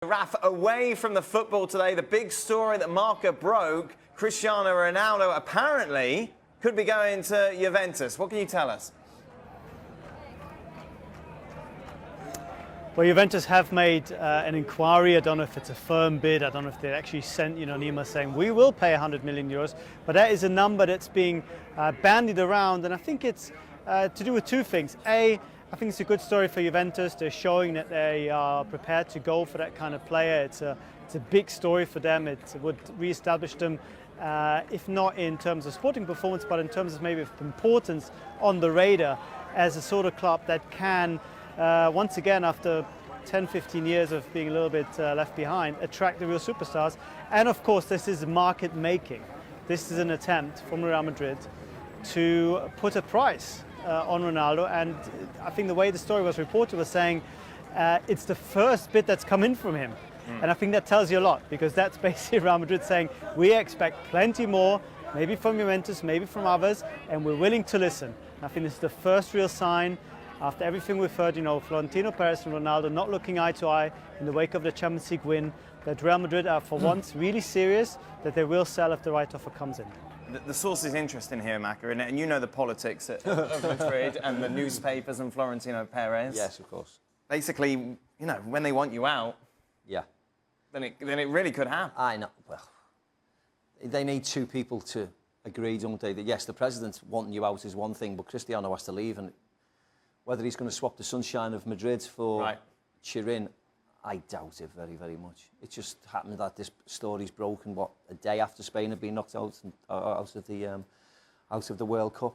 Raf, away from the football today, the big story that Marca broke, Cristiano Ronaldo apparently could be going to Juventus. What can you tell us? Well, Juventus have made an inquiry. I don't know if it's a firm bid. I don't know if they actually sent an email saying we will pay 100 million euros. But that is a number that's being bandied around, and I think it's to do with two things. A, I think it's a good story for Juventus. They're showing that they are prepared to go for that kind of player. It's a big story for them. It would re-establish them, if not in terms of sporting performance, but in terms of maybe importance on the radar as a sort of club that can, once again, after 10, 15 years of being a little bit left behind, attract the real superstars. And of course, this is market making. This is an attempt from Real Madrid to put a price on Ronaldo, and I think the way the story was reported was saying it's the first bid that's come in from him. And I think that tells you a lot, because that's basically Real Madrid saying we expect plenty more, maybe from Juventus, maybe from others, and we're willing to listen. And I think this is the first real sign after everything we've heard, Florentino Perez and Ronaldo not looking eye to eye in the wake of the Champions League win, that Real Madrid are for once really serious, that they will sell if the right offer comes in. The source is interesting here, Maka, and you know the politics of Madrid and the newspapers and Florentino Perez. Yes, of course. Basically, when they want you out, yeah, then it really could happen. I know. Well, they need two people to agree, don't they? That yes, the president wanting you out is one thing, but Cristiano has to leave, and whether he's going to swap the sunshine of Madrid for Turin, I doubt it very, very much. It just happened that this story's broken, a day after Spain had been knocked out of the World Cup.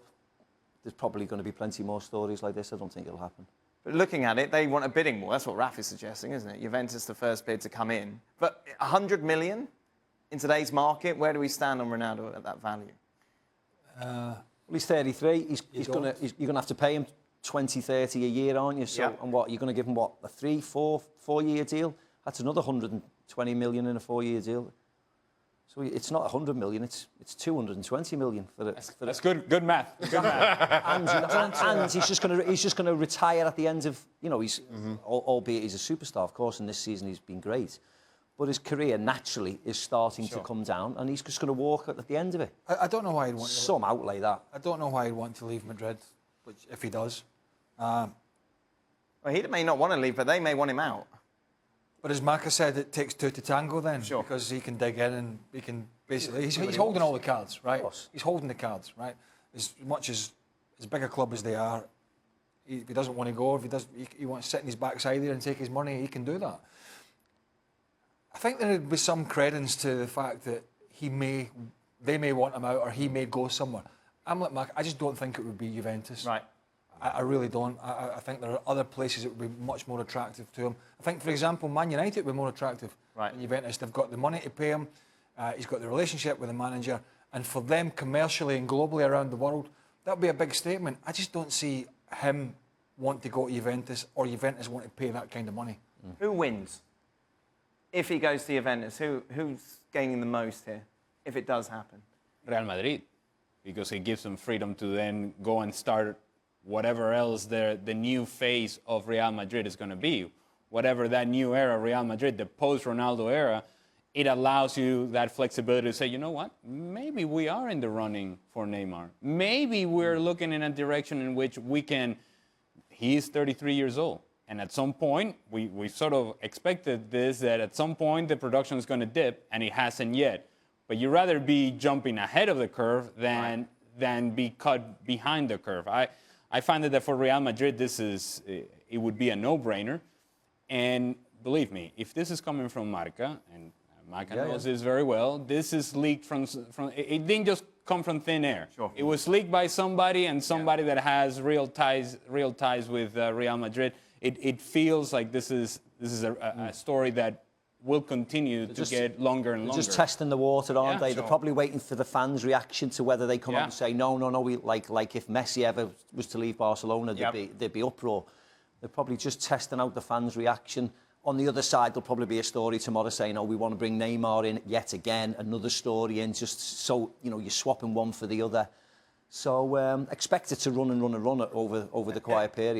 There's probably going to be plenty more stories like this. I don't think it'll happen. But looking at it, they want a bidding war. That's what Raf is suggesting, isn't it? Juventus, the first bid to come in. But 100 million in today's market, where do we stand on Ronaldo at that value? Well, he's 33. You're going to have to pay him 20, 30 a year, aren't you? So, yeah. And what, you're going to give him, a 4-year deal? That's another 120 million in a 4-year deal. So it's not 100 million, it's 220 million for it. That's good math. Good math. and he's just going to retire at the end of, albeit he's a superstar, of course, and this season he's been great. But his career naturally is starting to come down, and he's just going to walk at the end of it. I don't know why he'd want to. Some outlay that. I don't know why he'd want to leave Madrid, which if he does. Well, he may not want to leave, but they may want him out. But as Maka said, it takes two to tango then. Sure. Because he can dig in and he can basically... He's holding all the cards, right? He's holding the cards, right? As much as big a club as they are, if he doesn't want to go, if he wants to sit in his backside there and take his money, he can do that. I think there would be some credence to the fact that they may want him out, or he may go somewhere. I'm like Maka, I just don't think it would be Juventus. Right. I really don't. I think there are other places that would be much more attractive to him. I think, for example, Man United would be more attractive than Juventus. They've got the money to pay him. He's got the relationship with the manager. And for them, commercially and globally around the world, that would be a big statement. I just don't see him want to go to Juventus, or Juventus want to pay that kind of money. Who wins? If he goes to Juventus, who's gaining the most here, if it does happen? Real Madrid, because it gives them freedom to then go and start whatever else the new phase of Real Madrid is going to be. Whatever that new era, Real Madrid, the post-Ronaldo era, it allows you that flexibility to say, you know what, maybe we are in the running for Neymar. Maybe we're looking in a direction in which we can... He's 33 years old. And at some point, we sort of expected this, that at some point the production is going to dip, and it hasn't yet. But you'd rather be jumping ahead of the curve than be cut behind the curve. I find that for Real Madrid, it would be a no-brainer. And believe me, if this is coming from Marca, and Marca knows this very well, this is leaked from it didn't just come from thin air. Sure. It was leaked by somebody, and somebody that has real ties with Real Madrid. It feels like this is a story that will continue to get longer and longer. They're just testing the water, aren't they? Sure. They're probably waiting for the fans' reaction to whether they come out and say, no, we, like if Messi ever was to leave Barcelona, there'd be uproar. They're probably just testing out the fans' reaction. On the other side, there'll probably be a story tomorrow saying, we want to bring Neymar in yet again, another story in, just so, you're swapping one for the other. So expect it to run over the quiet period.